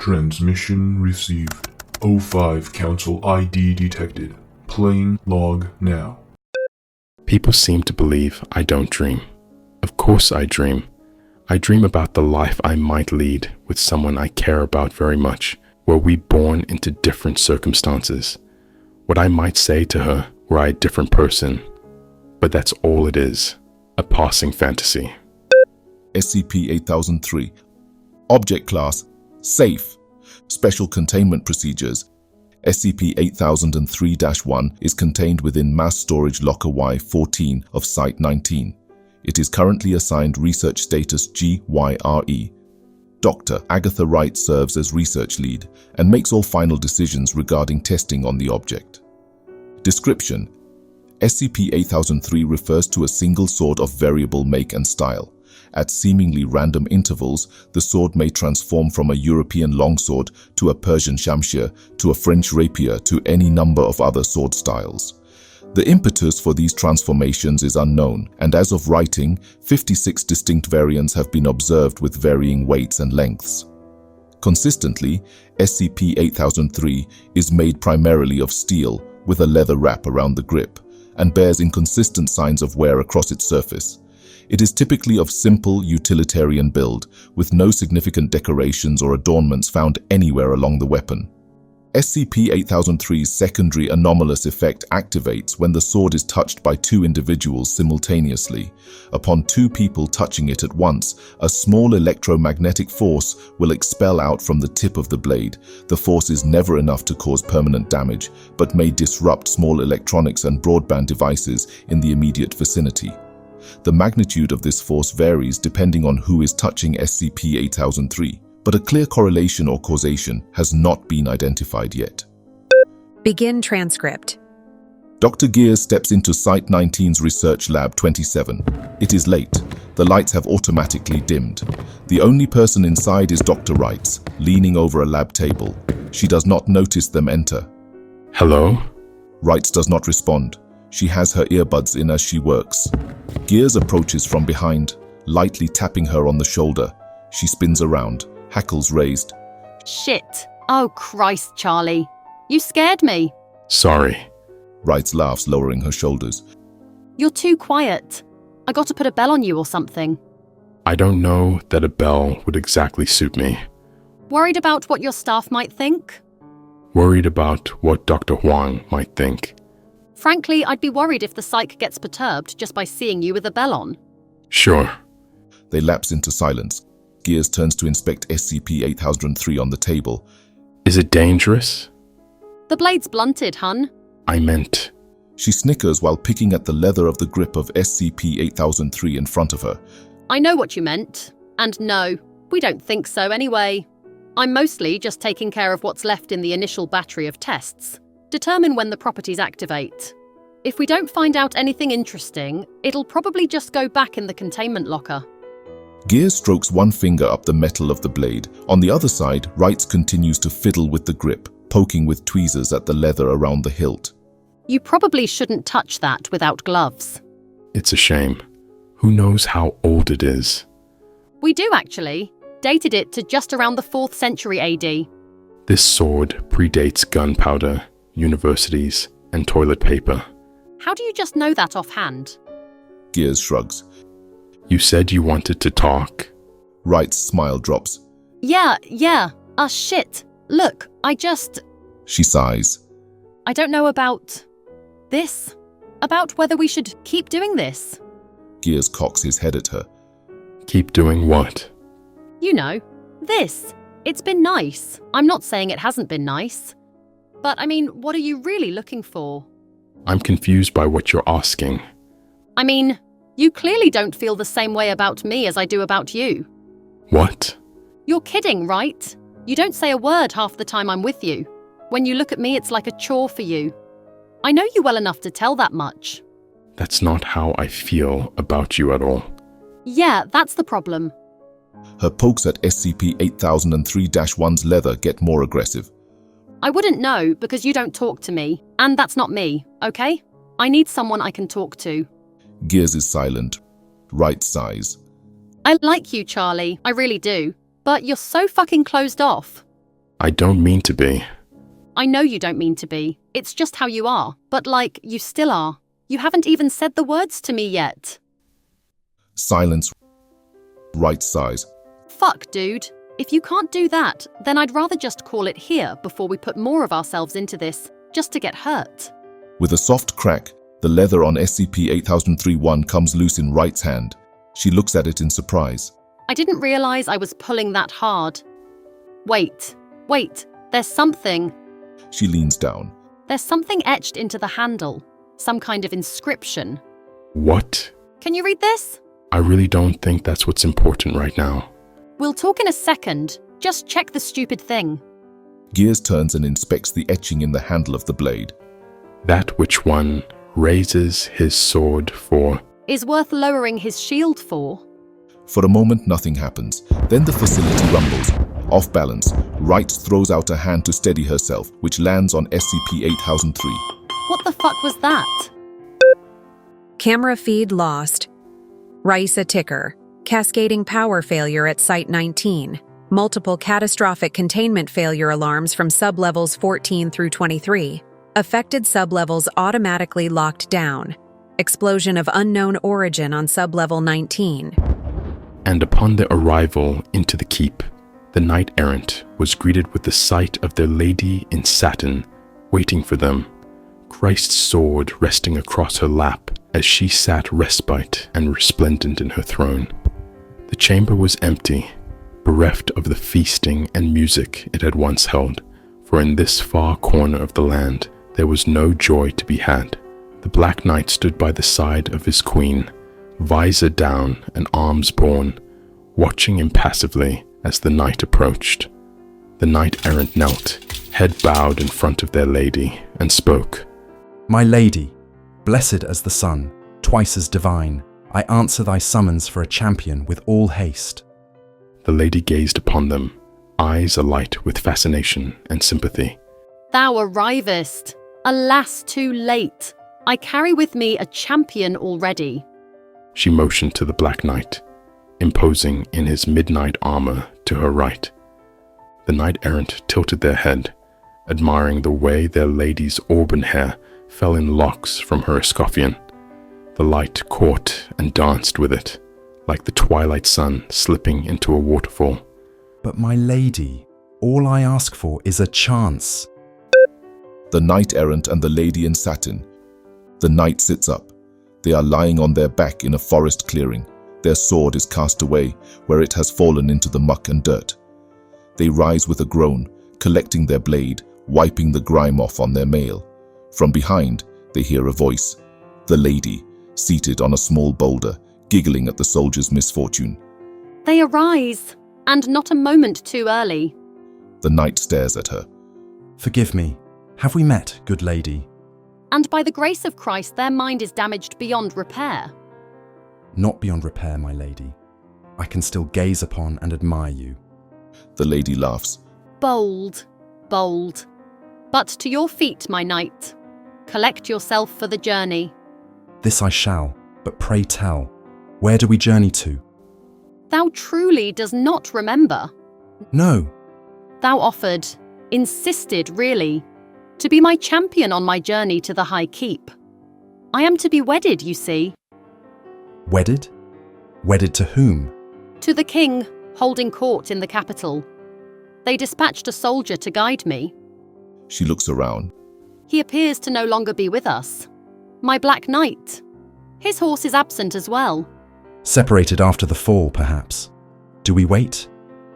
Transmission received. O5 Council ID detected. Playing log now. People seem to believe I don't dream. Of course I dream. I dream about the life I might lead with someone I care about very much, were we born into different circumstances. What I might say to her were I a different person. But that's all it is, a passing fantasy. SCP-8003. Object Class: Safe. Special Containment Procedures: SCP-8003-1 is contained within Mass Storage Locker Y-14 of Site-19. It is currently assigned Research Status GYRE. Dr. Agatha Wright serves as Research Lead and makes all final decisions regarding testing on the object. Description: SCP-8003 refers to a single sword of variable make and style. At seemingly random intervals, the sword may transform from a European longsword to a Persian shamshir to a French rapier to any number of other sword styles. The impetus for these transformations is unknown, and as of writing, 56 distinct variants have been observed with varying weights and lengths. Consistently, SCP-8003 is made primarily of steel with a leather wrap around the grip, and bears inconsistent signs of wear across its surface. It is typically of simple, utilitarian build, with no significant decorations or adornments found anywhere along the weapon. SCP-8003's secondary anomalous effect activates when the sword is touched by two individuals simultaneously. Upon two people touching it at once, a small electromagnetic force will expel out from the tip of the blade. The force is never enough to cause permanent damage, but may disrupt small electronics and broadband devices in the immediate vicinity. The magnitude of this force varies depending on who is touching SCP-8003, but a clear correlation or causation has not been identified yet. Begin transcript. Dr. Gears steps into Site-19's Research Lab 27. It is late. The lights have automatically dimmed. The only person inside is Dr. Wright, leaning over a lab table. She does not notice them enter. Hello? Wright does not respond. She has her earbuds in as she works. Gears approaches from behind, lightly tapping her on the shoulder. She spins around, hackles raised. Shit. Oh Christ, Charlie. You scared me. Sorry. Wright laughs, lowering her shoulders. You're too quiet. I got to put a bell on you or something. I don't know that a bell would exactly suit me. Worried about what your staff might think? Worried about what Dr. Huang might think. Frankly, I'd be worried if the psych gets perturbed just by seeing you with a bell on. Sure. They lapse into silence. Gears turns to inspect SCP-8003 on the table. Is it dangerous? The blade's blunted, hun. I meant... She snickers while picking at the leather of the grip of SCP-8003 in front of her. I know what you meant. And no, we don't think so anyway. I'm mostly just taking care of what's left in the initial battery of tests. Determine when the properties activate. If we don't find out anything interesting, it'll probably just go back in the containment locker. Gears strokes one finger up the metal of the blade. On the other side, Wright continues to fiddle with the grip, poking with tweezers at the leather around the hilt. You probably shouldn't touch that without gloves. It's a shame. Who knows how old it is? We do actually. Dated it to just around the 4th century AD. This sword predates gunpowder, universities, and toilet paper. How do you just know that offhand? Gears shrugs. You said you wanted to talk. Wright's smile drops. Yeah. Shit. Look, She sighs. I don't know about... this. About whether we should keep doing this. Gears cocks his head at her. Keep doing what? You know, this. It's been nice. I'm not saying it hasn't been nice. But I mean, what are you really looking for? I'm confused by what you're asking. I mean, you clearly don't feel the same way about me as I do about you. What? You're kidding, right? You don't say a word half the time I'm with you. When you look at me, it's like a chore for you. I know you well enough to tell that much. That's not how I feel about you at all. Yeah, that's the problem. Her pokes at SCP-8003-1's leather get more aggressive. I wouldn't know because you don't talk to me, and that's not me, okay? I need someone I can talk to. Gears is silent. Wright sighs. I like you, Charlie, I really do. But you're so fucking closed off. I don't mean to be. I know you don't mean to be. It's just how you are. But you still are. You haven't even said the words to me yet. Silence. Right size. Fuck, dude. If you can't do that, then I'd rather just call it here before we put more of ourselves into this, just to get hurt. With a soft crack, the leather on SCP-8003-1 comes loose in Wright's hand. She looks at it in surprise. I didn't realize I was pulling that hard. Wait, there's something. She leans down. There's something etched into the handle. Some kind of inscription. What? Can you read this? I really don't think that's what's important right now. We'll talk in a second. Just check the stupid thing. Gears turns and inspects the etching in the handle of the blade. That which one raises his sword for. Is worth lowering his shield for. For a moment, nothing happens. Then the facility rumbles. Off balance, Wright throws out a hand to steady herself, which lands on SCP-8003. What the fuck was that? Camera feed lost. Raisa ticker. Cascading power failure at Site 19. Multiple catastrophic containment failure alarms from sublevels 14 through 23. Affected sublevels automatically locked down. Explosion of unknown origin on sublevel 19. And upon their arrival into the keep, the knight-errant was greeted with the sight of their lady in satin waiting for them, Christ's sword resting across her lap as she sat respite and resplendent in her throne. The chamber was empty, bereft of the feasting and music it had once held, for in this far corner of the land there was no joy to be had. The Black Knight stood by the side of his queen, visor down and arms borne, watching impassively as the knight approached. The knight-errant knelt, head bowed in front of their lady, and spoke. My lady, blessed as the sun, twice as divine, I answer thy summons for a champion with all haste. The lady gazed upon them, eyes alight with fascination and sympathy. Thou arrivest. Alas, too late. I carry with me a champion already. She motioned to the Black Knight, imposing in his midnight armor to her right. The knight-errant tilted their head, admiring the way their lady's auburn hair fell in locks from her escoffion. The light caught and danced with it, like the twilight sun slipping into a waterfall. But my lady, all I ask for is a chance. The knight-errant and the lady in satin. The knight sits up. They are lying on their back in a forest clearing. Their sword is cast away, where it has fallen into the muck and dirt. They rise with a groan, collecting their blade, wiping the grime off on their mail. From behind, they hear a voice. The lady, seated on a small boulder, giggling at the soldier's misfortune. They arise, and not a moment too early. The knight stares at her. Forgive me. Have we met, good lady? And by the grace of Christ, their mind is damaged beyond repair. Not beyond repair, my lady. I can still gaze upon and admire you. The lady laughs. Bold, bold. But to your feet, my knight. Collect yourself for the journey. This I shall, but pray tell, where do we journey to? Thou truly does not remember. No. Thou offered, insisted really, to be my champion on my journey to the High Keep. I am to be wedded, you see. Wedded? Wedded to whom? To the king, holding court in the capital. They dispatched a soldier to guide me. She looks around. He appears to no longer be with us. My Black Knight. His horse is absent as well. Separated after the fall, perhaps. Do we wait?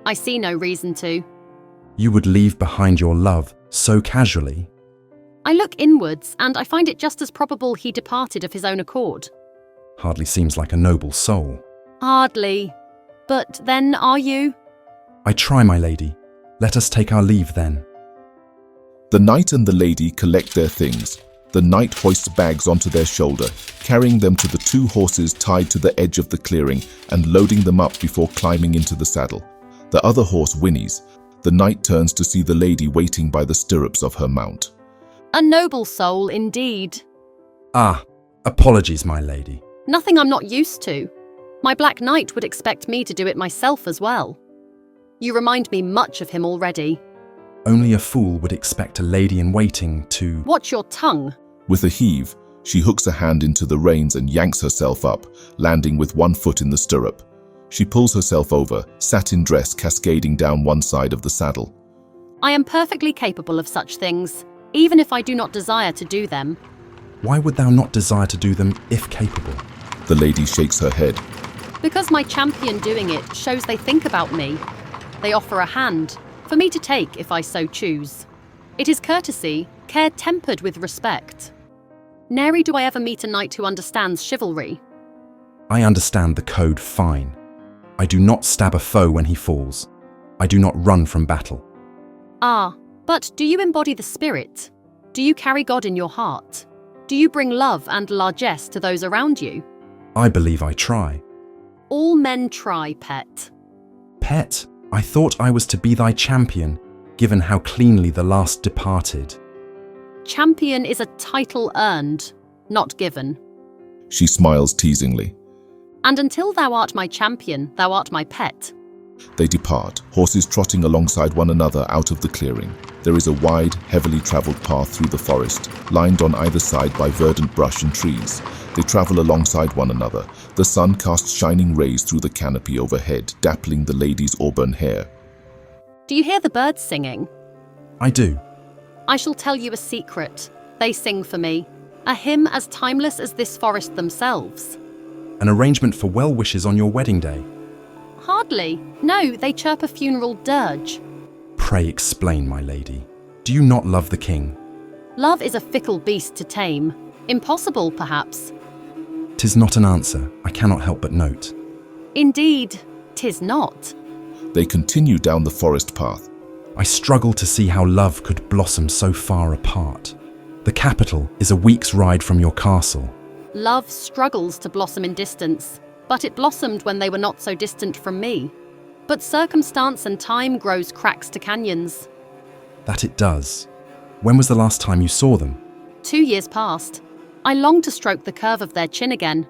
I see no reason to. You would leave behind your love so casually? I look inwards, and I find it just as probable he departed of his own accord. Hardly seems like a noble soul. Hardly. But then, are you? I try, my lady. Let us take our leave then. The knight and the lady collect their things. The knight hoists bags onto their shoulder, carrying them to the two horses tied to the edge of the clearing and loading them up before climbing into the saddle. The other horse whinnies. The knight turns to see the lady waiting by the stirrups of her mount. A noble soul, indeed. Ah, apologies, my lady. Nothing I'm not used to. My Black Knight would expect me to do it myself as well. You remind me much of him already. Only a fool would expect a lady-in-waiting to... Watch your tongue. With a heave, she hooks a hand into the reins and yanks herself up, landing with one foot in the stirrup. She pulls herself over, satin dress cascading down one side of the saddle. I am perfectly capable of such things, even if I do not desire to do them. Why would thou not desire to do them if capable? The lady shakes her head. Because my champion doing it shows they think about me. They offer a hand, for me to take if I so choose. It is courtesy, care tempered with respect. Nary do I ever meet a knight who understands chivalry. I understand the code fine. I do not stab a foe when he falls. I do not run from battle. Ah, but do you embody the spirit? Do you carry God in your heart? Do you bring love and largesse to those around you? I believe I try. All men try, pet. Pet, I thought I was to be thy champion, given how cleanly the last departed. Champion is a title earned, not given. She smiles teasingly. And until thou art my champion, thou art my pet. They depart, horses trotting alongside one another out of the clearing. There is a wide, heavily travelled path through the forest, lined on either side by verdant brush and trees. They travel alongside one another. The sun casts shining rays through the canopy overhead, dappling the lady's auburn hair. Do you hear the birds singing? I do. I shall tell you a secret. They sing for me. A hymn as timeless as this forest themselves. An arrangement for well wishes on your wedding day. Hardly. No, they chirp a funeral dirge. Pray explain, my lady. Do you not love the king? Love is a fickle beast to tame. Impossible, perhaps. 'Tis not an answer, I cannot help but note. Indeed, 'tis not. They continue down the forest path. I struggle to see how love could blossom so far apart. The capital is a week's ride from your castle. Love struggles to blossom in distance, but it blossomed when they were not so distant from me. But circumstance and time grows cracks to canyons. That it does. When was the last time you saw them? 2 years past. I long to stroke the curve of their chin again.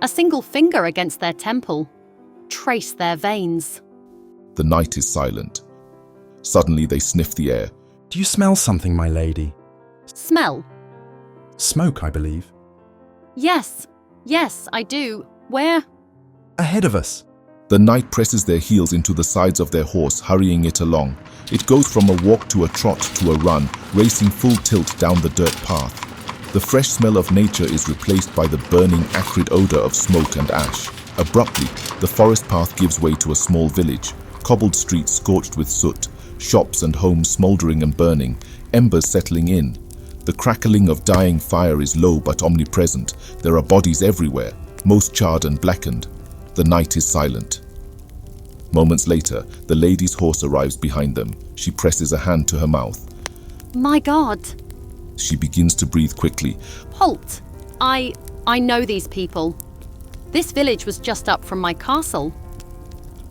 A single finger against their temple. Trace their veins. The night is silent. Suddenly they sniff the air. Do you smell something, my lady? Smell. Smoke, I believe. Yes, I do. Where? Ahead of us. The knight presses their heels into the sides of their horse, hurrying it along. It goes from a walk to a trot to a run, racing full tilt down the dirt path. The fresh smell of nature is replaced by the burning, acrid odor of smoke and ash. Abruptly, the forest path gives way to a small village. Cobbled streets scorched with soot, shops and homes smoldering and burning, embers settling in. The crackling of dying fire is low but omnipresent. There are bodies everywhere, most charred and blackened. The night is silent. Moments later, the lady's horse arrives behind them. She presses a hand to her mouth. My God. She begins to breathe quickly. Halt. I know these people. This village was just up from my castle.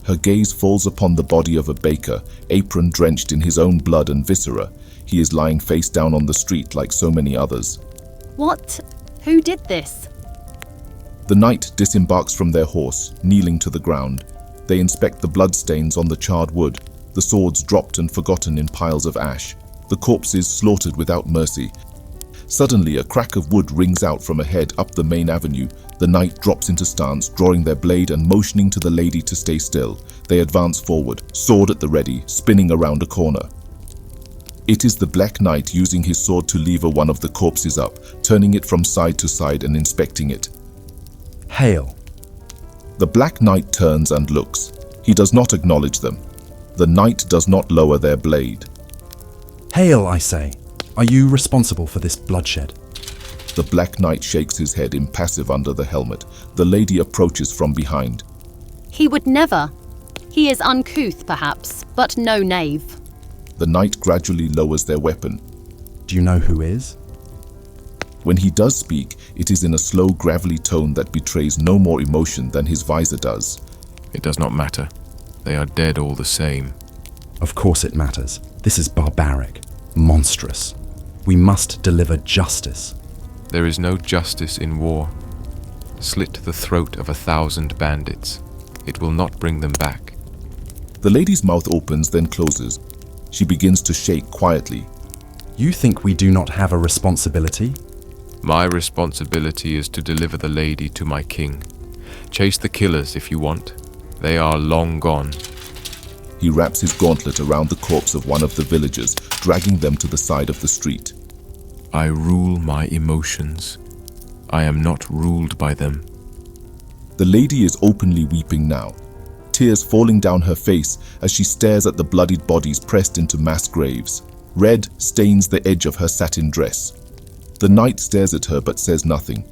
Her gaze falls upon the body of a baker, apron drenched in his own blood and viscera. He is lying face down on the street like so many others. What? Who did this? The knight disembarks from their horse, kneeling to the ground. They inspect the bloodstains on the charred wood, the swords dropped and forgotten in piles of ash, the corpses slaughtered without mercy. Suddenly, a crack of wood rings out from ahead up the main avenue. The knight drops into stance, drawing their blade and motioning to the lady to stay still. They advance forward, sword at the ready, spinning around a corner. It is the Black Knight using his sword to lever one of the corpses up, turning it from side to side and inspecting it. Hail. The Black Knight turns and looks. He does not acknowledge them. The knight does not lower their blade. Hail, I say. Are you responsible for this bloodshed? The Black Knight shakes his head impassive under the helmet. The lady approaches from behind. He would never. He is uncouth, perhaps, but no knave. The knight gradually lowers their weapon. Do you know who is? When he does speak, it is in a slow, gravelly tone that betrays no more emotion than his visor does. It does not matter. They are dead all the same. Of course it matters. This is barbaric, monstrous. We must deliver justice. There is no justice in war. Slit the throat of 1,000 bandits. It will not bring them back. The lady's mouth opens, then closes. She begins to shake quietly. You think we do not have a responsibility? My responsibility is to deliver the lady to my king. Chase the killers if you want. They are long gone. He wraps his gauntlet around the corpse of one of the villagers, dragging them to the side of the street. I rule my emotions. I am not ruled by them. The lady is openly weeping now, tears falling down her face as she stares at the bloodied bodies pressed into mass graves. Red stains the edge of her satin dress. The knight stares at her but says nothing.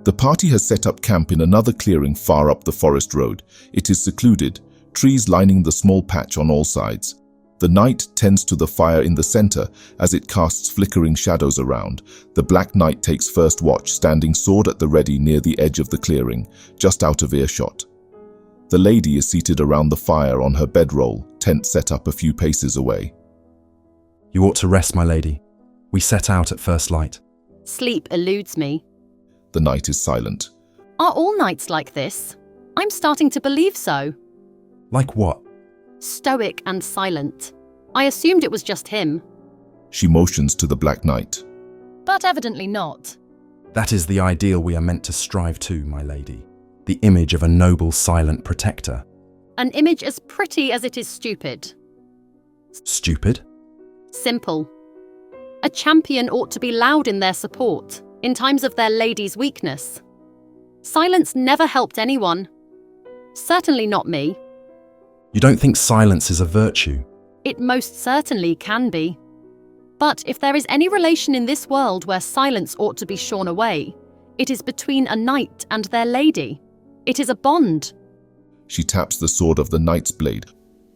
The party has set up camp in another clearing far up the forest road. It is secluded, trees lining the small patch on all sides. The knight tends to the fire in the center as it casts flickering shadows around. The black knight takes first watch, standing sword at the ready near the edge of the clearing, just out of earshot. The lady is seated around the fire on her bedroll, tent set up a few paces away. You ought to rest, my lady. We set out at first light. Sleep eludes me. The knight is silent. Are all knights like this? I'm starting to believe so. Like what? Stoic and silent. I assumed it was just him. She motions to the black knight. But evidently not. That is the ideal we are meant to strive to, my lady. The image of a noble, silent protector. An image as pretty as it is stupid. Stupid? Simple. A champion ought to be loud in their support, in times of their lady's weakness. Silence never helped anyone. Certainly not me. You don't think silence is a virtue? It most certainly can be. But if there is any relation in this world where silence ought to be shorn away, it is between a knight and their lady. It is a bond. She taps the sword of the knight's blade.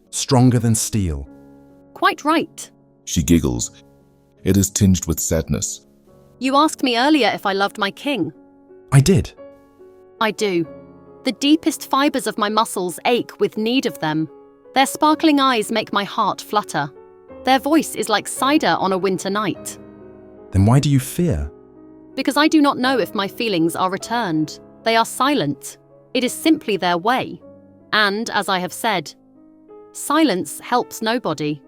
Stronger than steel. Quite right. She giggles. It is tinged with sadness. You asked me earlier if I loved my king. I did. I do. The deepest fibres of my muscles ache with need of them. Their sparkling eyes make my heart flutter. Their voice is like cider on a winter night. Then why do you fear? Because I do not know if my feelings are returned. They are silent. It is simply their way. And, as I have said, silence helps nobody.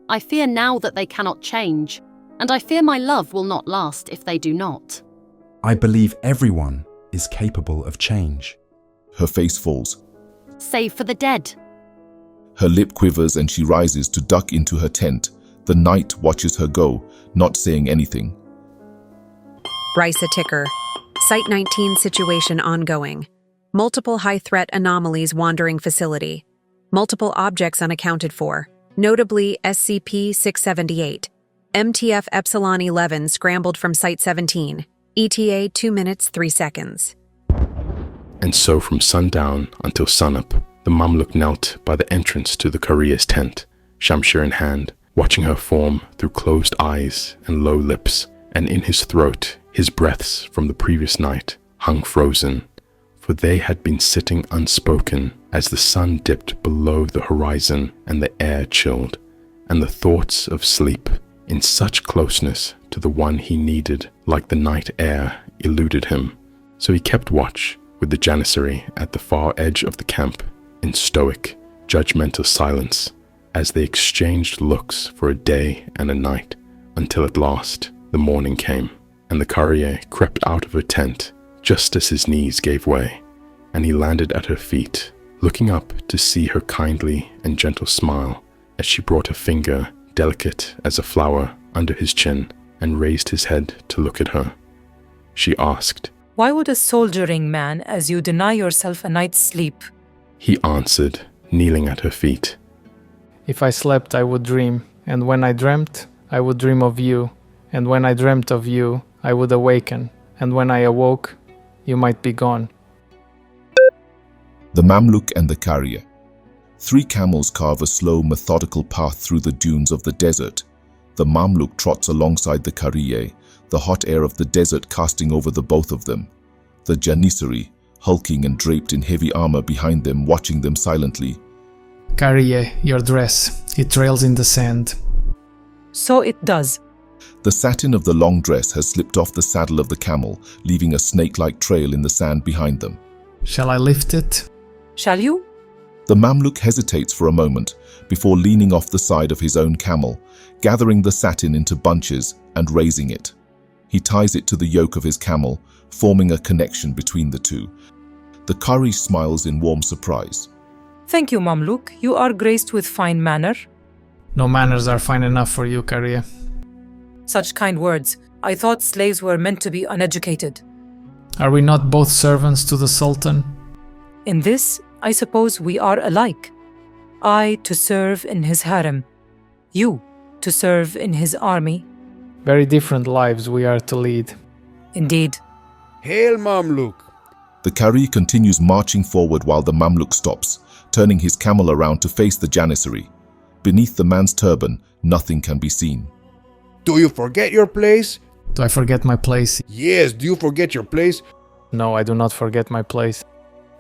I fear now that they cannot change, and I fear my love will not last if they do not. I believe everyone is capable of change. Her face falls. Save for the dead. Her lip quivers and she rises to duck into her tent. The knight watches her go, not saying anything. Risa Ticker. Site 19 situation ongoing. Multiple high-threat anomalies wandering facility. Multiple objects unaccounted for, notably SCP-678. MTF Epsilon 11 scrambled from Site 17. ETA 2 minutes 3 seconds. And so from sundown until sunup, the Mamluk knelt by the entrance to the Korea's tent, shamshir in hand, watching her form through closed eyes and low lips, and in his throat, his breaths from the previous night hung frozen, for they had been sitting unspoken as the sun dipped below the horizon and the air chilled, and the thoughts of sleep, in such closeness to the one he needed, like the night air, eluded him. So he kept watch with the janissary at the far edge of the camp, in stoic, judgmental silence, as they exchanged looks for a day and a night, until at last the morning came, and the courier crept out of her tent just as his knees gave way, and he landed at her feet, looking up to see her kindly and gentle smile as she brought a finger, delicate as a flower, under his chin and raised his head to look at her. She asked, "Why would a soldiering man as you deny yourself a night's sleep?" He answered, kneeling at her feet, "If I slept, I would dream, and when I dreamt, I would dream of you, and when I dreamt of you, I would awaken, and when I awoke, you might be gone." The Mamluk and the carrier. 3 camels carve a slow, methodical path through the dunes of the desert. The Mamluk trots alongside the carrier, the hot air of the desert casting over the both of them. The janissary, hulking and draped in heavy armor behind them, watching them silently. "Carrier, your dress, it trails in the sand." So it does. The satin of the long dress has slipped off the saddle of the camel, leaving a snake-like trail in the sand behind them. "Shall I lift it?" Shall you? The Mamluk hesitates for a moment before leaning off the side of his own camel, gathering the satin into bunches and raising it. He ties it to the yoke of his camel, forming a connection between the two. The Kari smiles in warm surprise. Thank you, Mamluk. You are graced with fine manner. No manners are fine enough for you, Karia. Such kind words. I thought slaves were meant to be uneducated. Are we not both servants to the Sultan? In this, I suppose we are alike. I to serve in his harem. You to serve in his army. Very different lives we are to lead. Indeed. Hail, Mamluk! The Kari continues marching forward while the Mamluk stops, turning his camel around to face the Janissary. Beneath the man's turban, nothing can be seen. Do you forget your place? Do I forget my place? Yes, do you forget your place? No, I do not forget my place.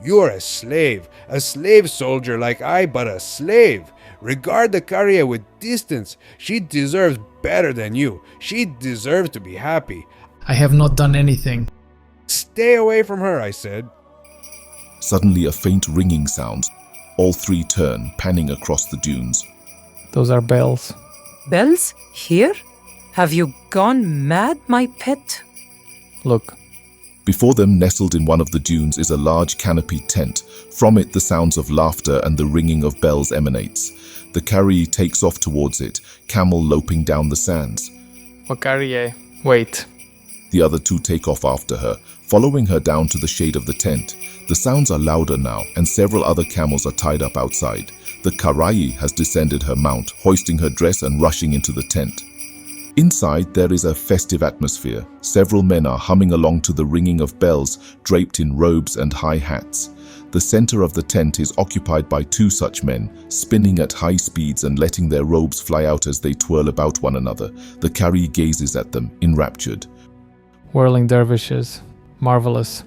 You are a slave soldier like I, but a slave. Regard the Karia with distance. She deserves better than you. She deserves to be happy. I have not done anything. Stay away from her, I said. Suddenly a faint ringing sounds. All three turn, panning across the dunes. Those are bells. Bells? Here? Have you gone mad, my pet? Look. Before them, nestled in one of the dunes, is a large canopied tent. From it, the sounds of laughter and the ringing of bells emanates. The Kari takes off towards it, camel loping down the sands. Wakarie, wait. The other two take off after her, following her down to the shade of the tent. The sounds are louder now, and several other camels are tied up outside. The Karai has descended her mount, hoisting her dress and rushing into the tent. Inside, there is a festive atmosphere. Several men are humming along to the ringing of bells, draped in robes and high hats. The center of the tent is occupied by two such men, spinning at high speeds and letting their robes fly out as they twirl about one another. The Kari gazes at them, enraptured. Whirling dervishes. Marvelous.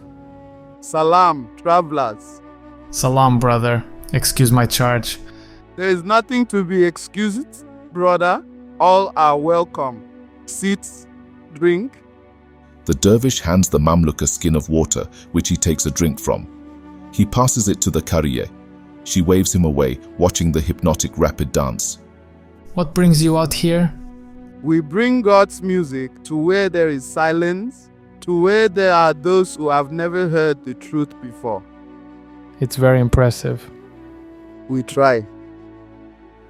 Salam, travelers. Salam, brother. Excuse my charge. There is nothing to be excused, brother. All are welcome. Sit, drink. The dervish hands the Mamluk a skin of water, which he takes a drink from. He passes it to the Kariye. She waves him away, watching the hypnotic rapid dance. What brings you out here? We bring God's music to where there is silence, to where there are those who have never heard the truth before. It's very impressive. We try.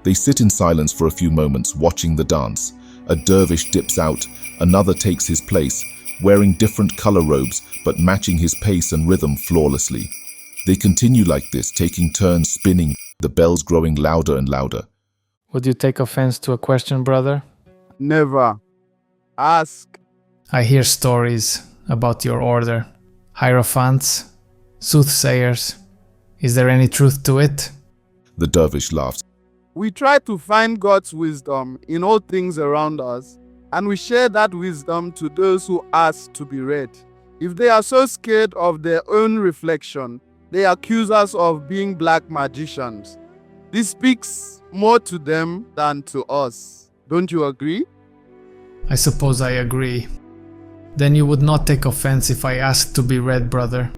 They sit in silence for a few moments, watching the dance. A dervish dips out, another takes his place, wearing different color robes, but matching his pace and rhythm flawlessly. They continue like this, taking turns spinning, the bells growing louder and louder. Would you take offense to a question, brother? Never. Ask. I hear stories about your order. Hierophants, soothsayers. Is there any truth to it? The dervish laughs. We try to find God's wisdom in all things around us, and we share that wisdom to those who ask to be read. If they are so scared of their own reflection, they accuse us of being black magicians. This speaks more to them than to us. Don't you agree? I suppose I agree. Then you would not take offense if I asked to be read, brother.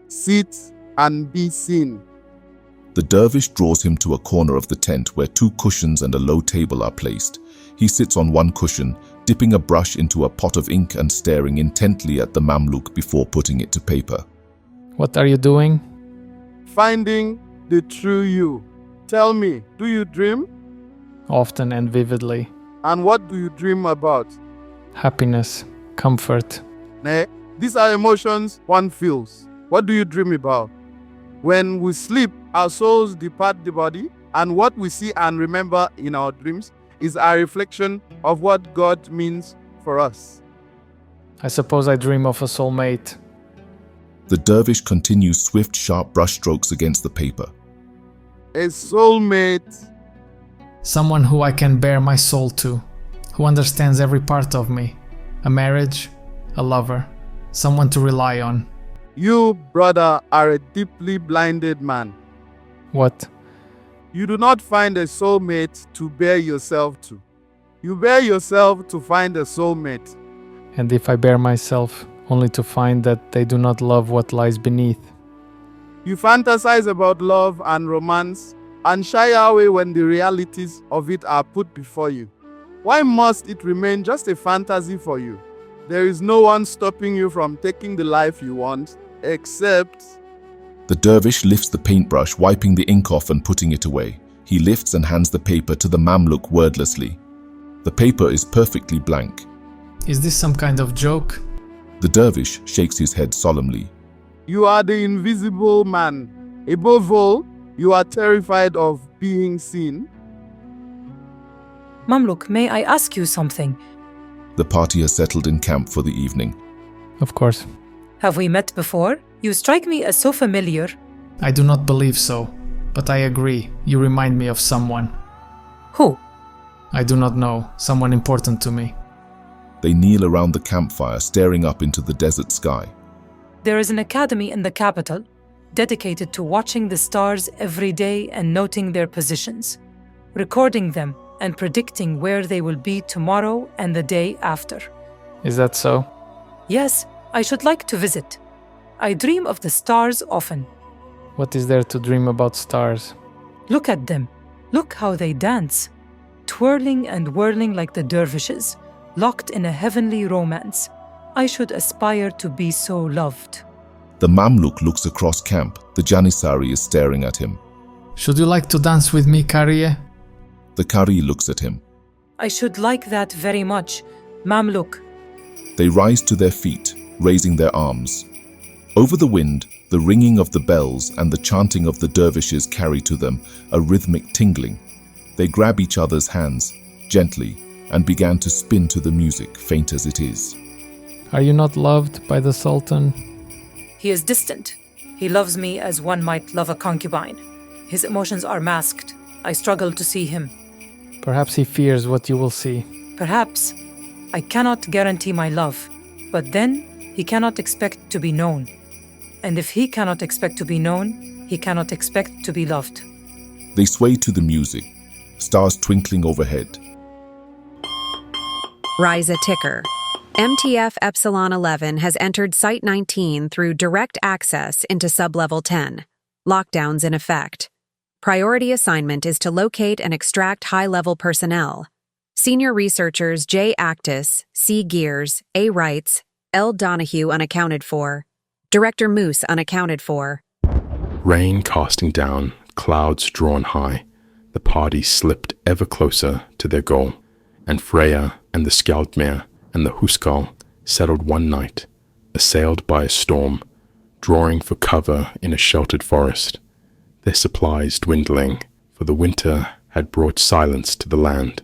Sit and be seen. The dervish draws him to a corner of the tent where two cushions and a low table are placed. He sits on one cushion, dipping a brush into a pot of ink and staring intently at the Mamluk before putting it to paper. What are you doing? Finding the true you. Tell me, do you dream? Often and vividly. And what do you dream about? Happiness, comfort. Nah, these are emotions one feels. What do you dream about? When we sleep, our souls depart the body, and what we see and remember in our dreams is a reflection of what God means for us. I suppose I dream of a soulmate. The dervish continues swift, sharp brushstrokes against the paper. A soulmate. Someone who I can bare my soul to, who understands every part of me. A marriage, a lover, someone to rely on. You, brother, are a deeply blinded man. What? You do not find a soulmate to bear yourself to. You bear yourself to find a soulmate. And if I bear myself, only to find that they do not love what lies beneath. You fantasize about love and romance and shy away when the realities of it are put before you. Why must it remain just a fantasy for you? There is no one stopping you from taking the life you want, except... The dervish lifts the paintbrush, wiping the ink off and putting it away. He lifts and hands the paper to the Mamluk wordlessly. The paper is perfectly blank. Is this some kind of joke? The dervish shakes his head solemnly. You are the invisible man. Above all, you are terrified of being seen. Mamluk, may I ask you something? The party has settled in camp for the evening. Of course. Have we met before? You strike me as so familiar. I do not believe so, but I agree. You remind me of someone. Who? I do not know. Someone important to me. They kneel around the campfire, staring up into the desert sky. There is an academy in the capital dedicated to watching the stars every day and noting their positions, recording them and predicting where they will be tomorrow and the day after. Is that so? Yes, I should like to visit. I dream of the stars often. What is there to dream about stars? Look at them. Look how they dance, twirling and whirling like the dervishes, locked in a heavenly romance. I should aspire to be so loved. The Mamluk looks across camp. The Janissary is staring at him. Should you like to dance with me, Kariye? The Kari looks at him. I should like that very much, Mamluk. They rise to their feet, raising their arms. Over the wind, the ringing of the bells and the chanting of the dervishes carry to them a rhythmic tingling. They grab each other's hands, gently, and began to spin to the music, faint as it is. Are you not loved by the Sultan? He is distant. He loves me as one might love a concubine. His emotions are masked. I struggle to see him. Perhaps he fears what you will see. Perhaps. I cannot guarantee my love, but then he cannot expect to be known. And if he cannot expect to be known, he cannot expect to be loved. They sway to the music, stars twinkling overhead. Rise a ticker. MTF Epsilon 11 has entered Site 19 through direct access into Sublevel 10. Lockdowns in effect. Priority assignment is to locate and extract high-level personnel. Senior researchers J. Actis, C. Gears, A. Wrights, L. Donahue unaccounted for. Director Moose unaccounted for. Rain casting down, clouds drawn high. The party slipped ever closer to their goal, and Freya and the Skjaldmere and the Huskal settled one night, assailed by a storm, drawing for cover in a sheltered forest. Their supplies dwindling, for the winter had brought silence to the land,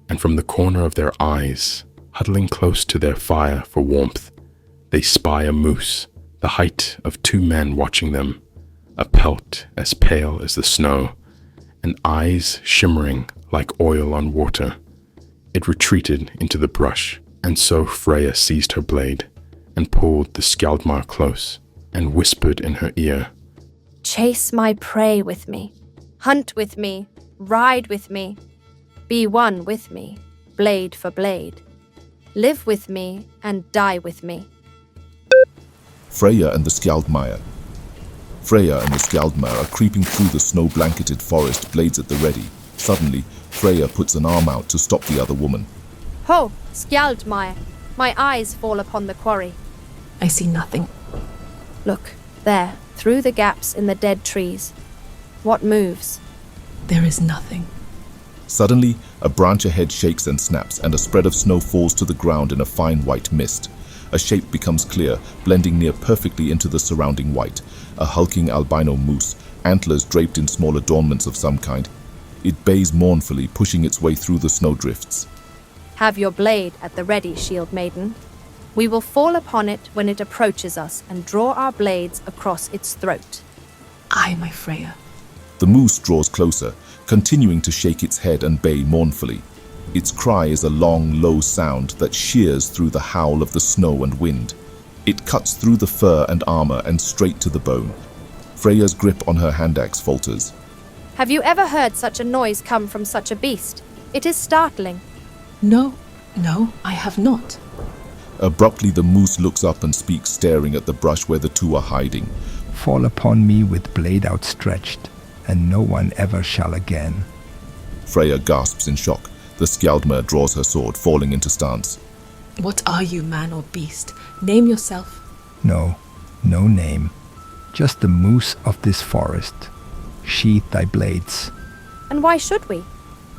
and from the corner of their eyes, huddling close to their fire for warmth, they spy a moose, the height of 2 men watching them, a pelt as pale as the snow, and eyes shimmering like oil on water. It retreated into the brush, and so Freya seized her blade and pulled the Skjaldmare close and whispered in her ear, "Chase my prey with me, hunt with me, ride with me, be one with me, blade for blade. Live with me and die with me." Freya and the Skjaldmare. Freya and the Skjaldmare are creeping through the snow-blanketed forest, blades at the ready. Suddenly, Freya puts an arm out to stop the other woman. Ho, Skjaldmire, my eyes fall upon the quarry. I see nothing. Look, there, through the gaps in the dead trees. What moves? There is nothing. Suddenly, a branch ahead shakes and snaps, and a spread of snow falls to the ground in a fine white mist. A shape becomes clear, blending near perfectly into the surrounding white. A hulking albino moose, antlers draped in small adornments of some kind. It bays mournfully, pushing its way through the snowdrifts. Have your blade at the ready, Shield Maiden. We will fall upon it when it approaches us and draw our blades across its throat. Aye, my Freya. The moose draws closer, continuing to shake its head and bay mournfully. Its cry is a long, low sound that shears through the howl of the snow and wind. It cuts through the fur and armor and straight to the bone. Freya's grip on her handaxe falters. Have you ever heard such a noise come from such a beast? It is startling. No, I have not. Abruptly, the moose looks up and speaks, staring at the brush where the two are hiding. fall upon me with blade outstretched, and no one ever shall again. Freya gasps in shock. The Skjaldmær draws her sword, falling into stance. What are you, man or beast? Name yourself. No name. Just the moose of this forest. Sheath thy blades. And why should we?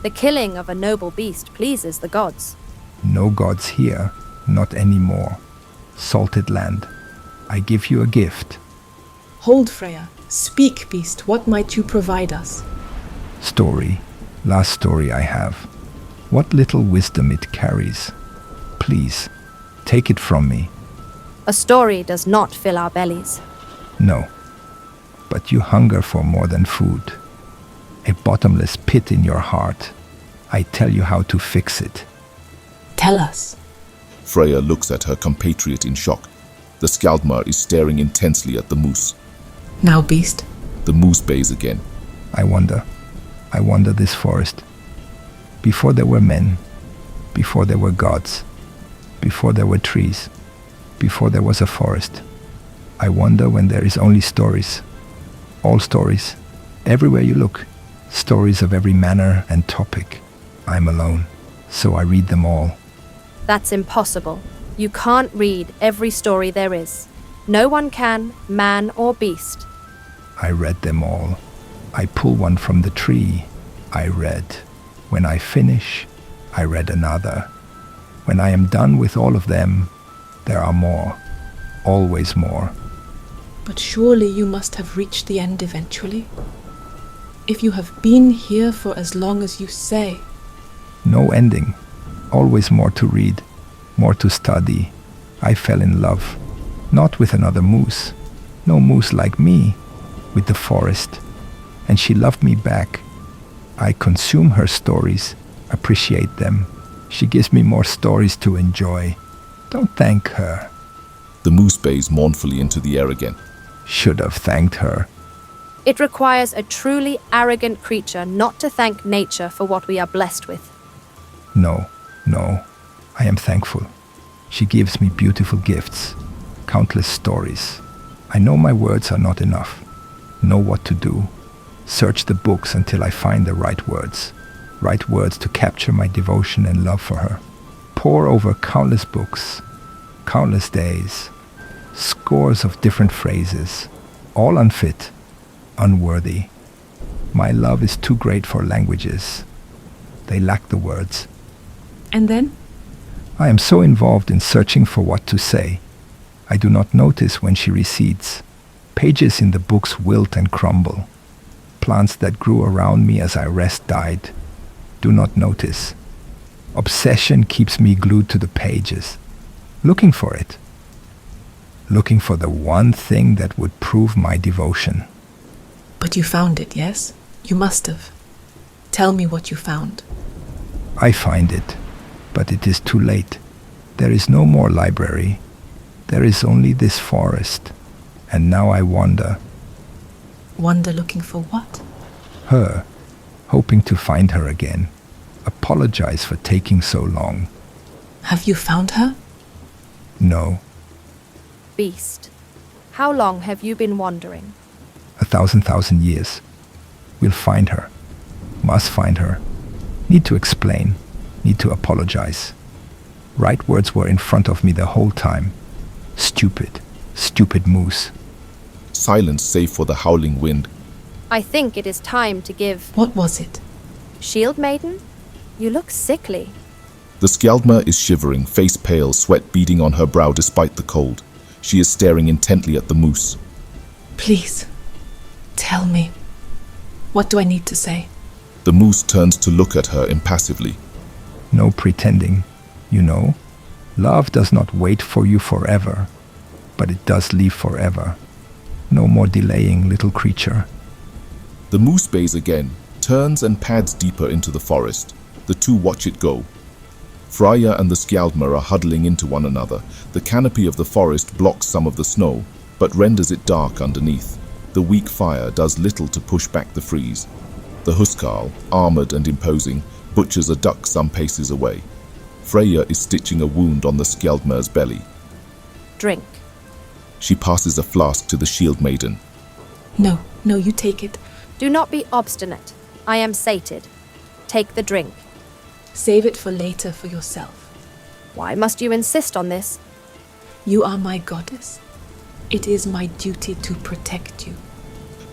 The killing of a noble beast pleases the gods. No gods here, not anymore. Salted land. I give you a gift. Hold, Freya. Speak, beast. What might you provide us? Story. Last story I have. What little wisdom it carries. Please, take it from me. A story does not fill our bellies. No. But you hunger for more than food. A bottomless pit in your heart. I tell you how to fix it. Tell us. Freya looks at her compatriot in shock. The Skjaldmær is staring intensely at the moose. Now, beast. The moose bays again. I wonder this forest. Before there were men, before there were gods, before there were trees, before there was a forest. I wonder when there is only stories. All stories. Everywhere you look. Stories of every manner and topic. I'm alone, so I read them all. That's impossible. You can't read every story there is. No one can, man or beast. I read them all. I pull one from the tree. I read. When I finish, I read another. When I am done with all of them, there are more. Always more. But surely you must have reached the end eventually. If you have been here for as long as you say. No ending. Always more to read, more to study. I fell in love. Not with another moose. No moose like me. With the forest. And she loved me back. I consume her stories, appreciate them. She gives me more stories to enjoy. Don't thank her. The moose bays mournfully into the air again. Should have thanked her. It requires a truly arrogant creature not to thank nature for what we are blessed with. No. I am thankful. She gives me beautiful gifts, countless stories. I know my words are not enough. Know what to do. Search the books until I find the right words. Right words to capture my devotion and love for her. Pore over countless books, countless days, scores of different phrases, all unfit, unworthy. My love is too great for languages. They lack the words. And then? I am so involved in searching for what to say. I do not notice when she recedes. Pages in the books wilt and crumble. Plants that grew around me as I rest died. Do not notice. Obsession keeps me glued to the pages. Looking for it. Looking for the one thing that would prove my devotion. But you found it, yes? You must have. Tell me what you found. I find it, but it is too late. There is no more library. There is only this forest. And now I wander. Wander looking for what? Her, hoping to find her again. Apologize for taking so long. Have you found her? No. Beast, how long have you been wandering? 1,000 years. We'll find her. Must find her. Need to explain. Need to apologize. Right words were in front of me the whole time. Stupid moose. Silence save for the howling wind. I think it is time to give... What was it? Shield Maiden? You look sickly. The Skjaldmær is shivering, face pale, sweat beading on her brow despite the cold. She is staring intently at the moose. Please, tell me. What do I need to say? The moose turns to look at her impassively. No pretending, you know. Love does not wait for you forever, but it does leave forever. No more delaying, little creature. The moose bays again, turns and pads deeper into the forest. The two watch it go. Freya and the Skjaldmær are huddling into one another. The canopy of the forest blocks some of the snow, but renders it dark underneath. The weak fire does little to push back the freeze. The Huskarl, armored and imposing, butchers a duck some paces away. Freya is stitching a wound on the Skjaldmær's belly. Drink. She passes a flask to the Shield Maiden. No, you take it. Do not be obstinate. I am sated. Take the drink. Save it for later for yourself. Why must you insist on this? You are my goddess. It is my duty to protect you.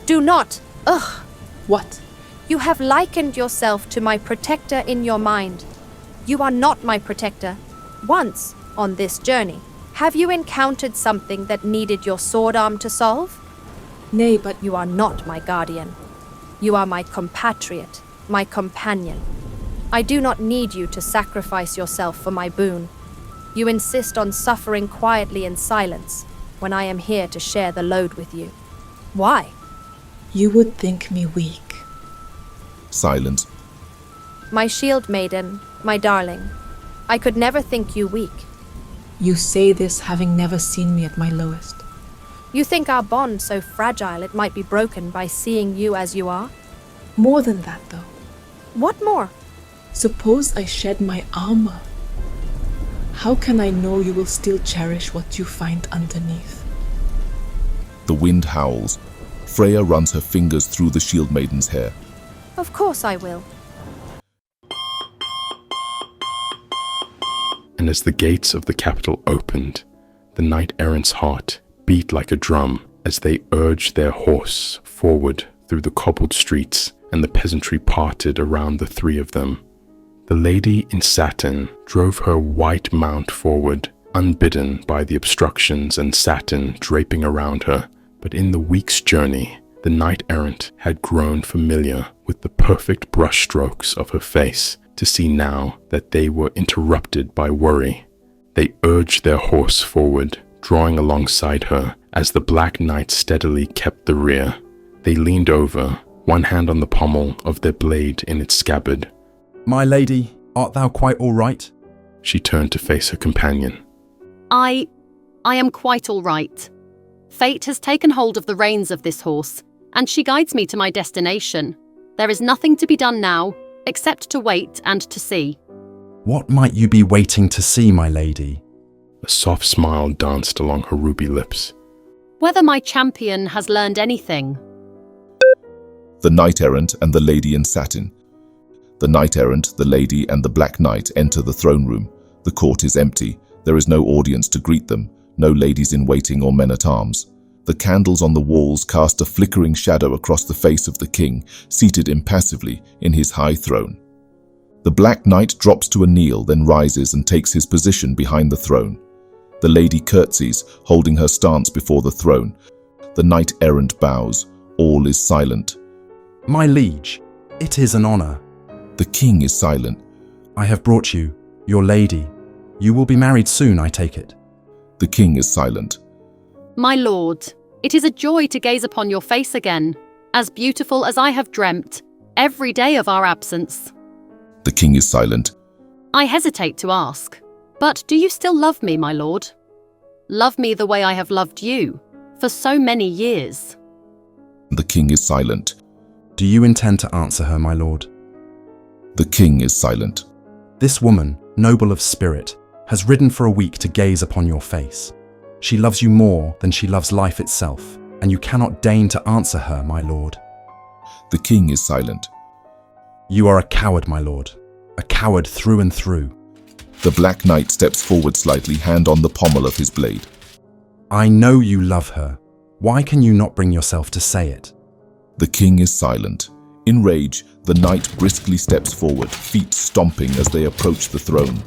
Do not! Ugh! What? You have likened yourself to my protector in your mind. You are not my protector. Once, on this journey, have you encountered something that needed your sword arm to solve? Nay, but you are not my guardian. You are my compatriot, my companion. I do not need you to sacrifice yourself for my boon. You insist on suffering quietly in silence when I am here to share the load with you. Why? You would think me weak. Silence. My shield maiden, my darling, I could never think you weak. You say this having never seen me at my lowest. You think our bond so fragile it might be broken by seeing you as you are? More than that, though. What more? Suppose I shed my armor. How can I know you will still cherish what you find underneath? The wind howls. Freya runs her fingers through the shield maiden's hair. Of course I will. And as the gates of the capital opened, the knight-errant's heart beat like a drum as they urged their horse forward through the cobbled streets, and the peasantry parted around the three of them. The lady in satin drove her white mount forward, unbidden by the obstructions and satin draping around her. But in the week's journey, the knight-errant had grown familiar with the perfect brushstrokes of her face to see now that they were interrupted by worry. They urged their horse forward, drawing alongside her as the Black Knight steadily kept the rear. They leaned over, one hand on the pommel of their blade in its scabbard. My lady, art thou quite all right? She turned to face her companion. I am quite all right. Fate has taken hold of the reins of this horse, and she guides me to my destination. There is nothing to be done now, except to wait and to see. What might you be waiting to see, my lady? A soft smile danced along her ruby lips. Whether my champion has learned anything. The knight-errant and the lady in satin. The knight-errant, the lady, and the Black Knight enter the throne room. The court is empty. There is no audience to greet them, no ladies in waiting or men-at-arms. The candles on the walls cast a flickering shadow across the face of the king, seated impassively in his high throne. The Black Knight drops to a kneel, then rises and takes his position behind the throne. The lady curtsies, holding her stance before the throne. The knight-errant bows. All is silent. My liege, it is an honor. The king is silent. I have brought you, your lady. You will be married soon, I take it. The king is silent. My lord, it is a joy to gaze upon your face again, as beautiful as I have dreamt, every day of our absence. The king is silent. I hesitate to ask, but do you still love me, my lord? Love me the way I have loved you, for so many years. The king is silent. Do you intend to answer her, my lord? The king is silent. This woman, noble of spirit, has ridden for a week to gaze upon your face. She loves you more than she loves life itself, and you cannot deign to answer her, my lord. The king is silent. You are a coward, my lord. A coward through and through. The Black Knight steps forward slightly, hand on the pommel of his blade. I know you love her. Why can you not bring yourself to say it? The king is silent. In rage, the knight briskly steps forward, feet stomping as they approach the throne.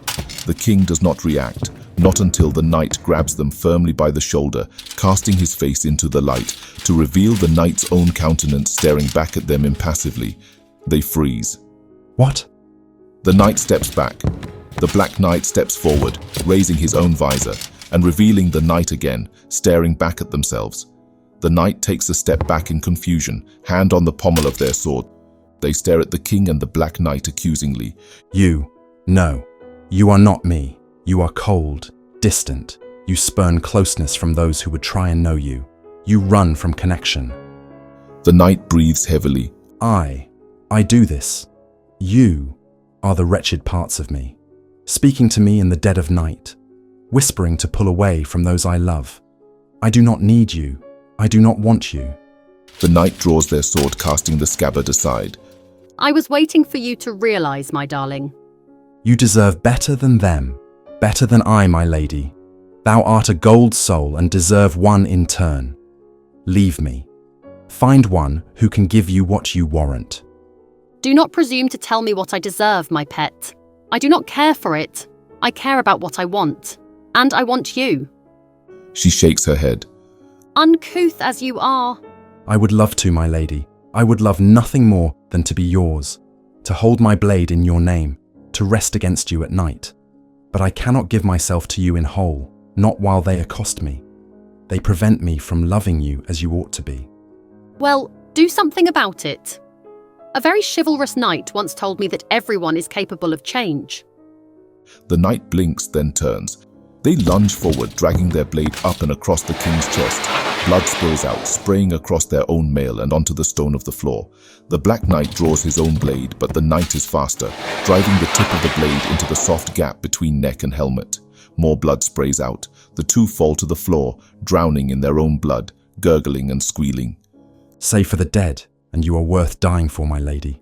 The king does not react, not until the knight grabs them firmly by the shoulder, casting his face into the light, to reveal the knight's own countenance staring back at them impassively. They freeze. What? The knight steps back. The Black Knight steps forward, raising his own visor, and revealing the knight again, staring back at themselves. The knight takes a step back in confusion, hand on the pommel of their sword. They stare at the king and the Black Knight accusingly. No, you are not me. You are cold, distant. You spurn closeness from those who would try and know you. You run from connection. The knight breathes heavily. I do this. You are the wretched parts of me, speaking to me in the dead of night, whispering to pull away from those I love. I do not need you. I do not want you. The knight draws their sword, casting the scabbard aside. I was waiting for you to realize, my darling. You deserve better than them, better than I, my lady. Thou art a gold soul and deserve one in turn. Leave me. Find one who can give you what you warrant. Do not presume to tell me what I deserve, my pet. I do not care for it. I care about what I want. And I want you. She shakes her head. Uncouth as you are. I would love to, my lady. I would love nothing more than to be yours, to hold my blade in your name, to rest against you at night. But I cannot give myself to you in whole, not while they accost me. They prevent me from loving you as you ought to be. Well, do something about it. A very chivalrous knight once told me that everyone is capable of change. The knight blinks, then turns. They lunge forward, dragging their blade up and across the king's chest. Blood spills out, spraying across their own mail and onto the stone of the floor. The Black Knight draws his own blade, but the knight is faster, driving the tip of the blade into the soft gap between neck and helmet. More blood sprays out. The two fall to the floor, drowning in their own blood, gurgling and squealing. Save for the dead, and you are worth dying for, my lady.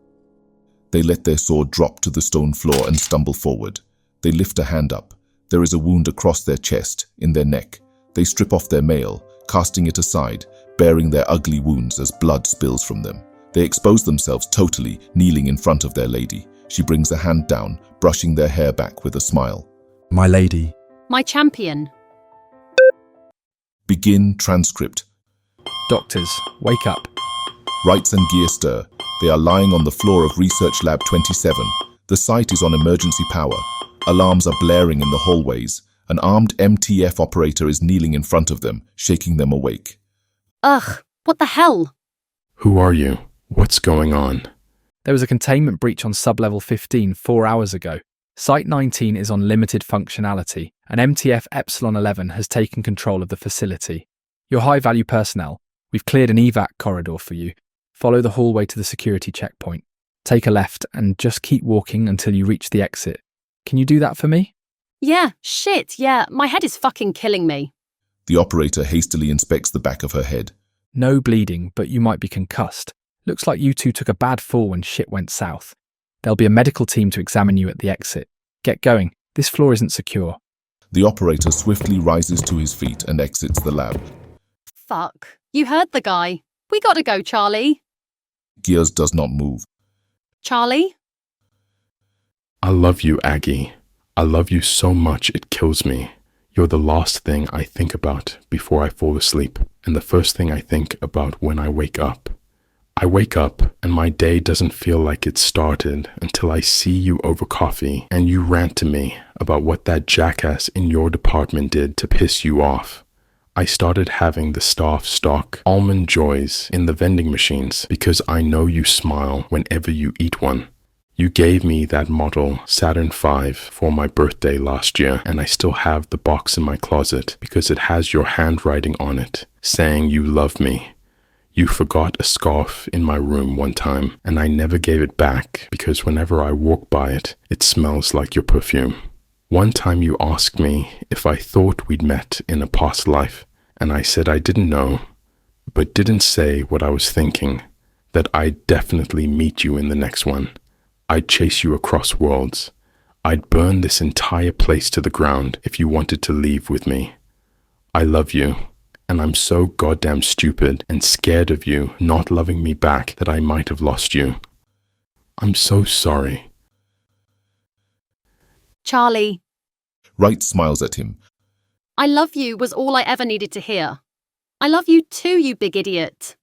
They let their sword drop to the stone floor and stumble forward. They lift a hand up. There is a wound across their chest, in their neck. They strip off their mail, casting it aside, bearing their ugly wounds as blood spills from them. They expose themselves totally, kneeling in front of their lady. She brings a hand down, brushing their hair back with a smile. My lady. My champion. Begin transcript. Doctors, wake up. Rights and gear stir. They are lying on the floor of Research Lab 27. The site is on emergency power. Alarms are blaring in the hallways. An armed MTF operator is kneeling in front of them, shaking them awake. Ugh, what the hell? Who are you? What's going on? There was a containment breach on sublevel 15 4 hours ago. Site 19 is on limited functionality, and MTF Epsilon 11 has taken control of the facility. You're high-value personnel. We've cleared an evac corridor for you. Follow the hallway to the security checkpoint. Take a left and just keep walking until you reach the exit. Can you do that for me? Yeah, shit, yeah, my head is fucking killing me. The operator hastily inspects the back of her head. No bleeding, but you might be concussed. Looks like you two took a bad fall when shit went south. There'll be a medical team to examine you at the exit. Get going. This floor isn't secure. The operator swiftly rises to his feet and exits the lab. Fuck. You heard the guy. We gotta go, Charlie. Gears does not move. Charlie? I love you, Aggie. I love you so much it kills me. You're the last thing I think about before I fall asleep, and the first thing I think about when I wake up. I wake up and my day doesn't feel like it started until I see you over coffee and you rant to me about what that jackass in your department did to piss you off. I started having the staff stock Almond Joys in the vending machines because I know you smile whenever you eat one. You gave me that model Saturn V for my birthday last year, and I still have the box in my closet because it has your handwriting on it, saying you love me. You forgot a scarf in my room one time, and I never gave it back because whenever I walk by it, it smells like your perfume. One time you asked me if I thought we'd met in a past life, and I said I didn't know, but didn't say what I was thinking, that I'd definitely meet you in the next one. I'd chase you across worlds. I'd burn this entire place to the ground if you wanted to leave with me. I love you, and I'm so goddamn stupid and scared of you not loving me back that I might have lost you. I'm so sorry. Charlie. Wright smiles at him. I love you was all I ever needed to hear. I love you too, you big idiot.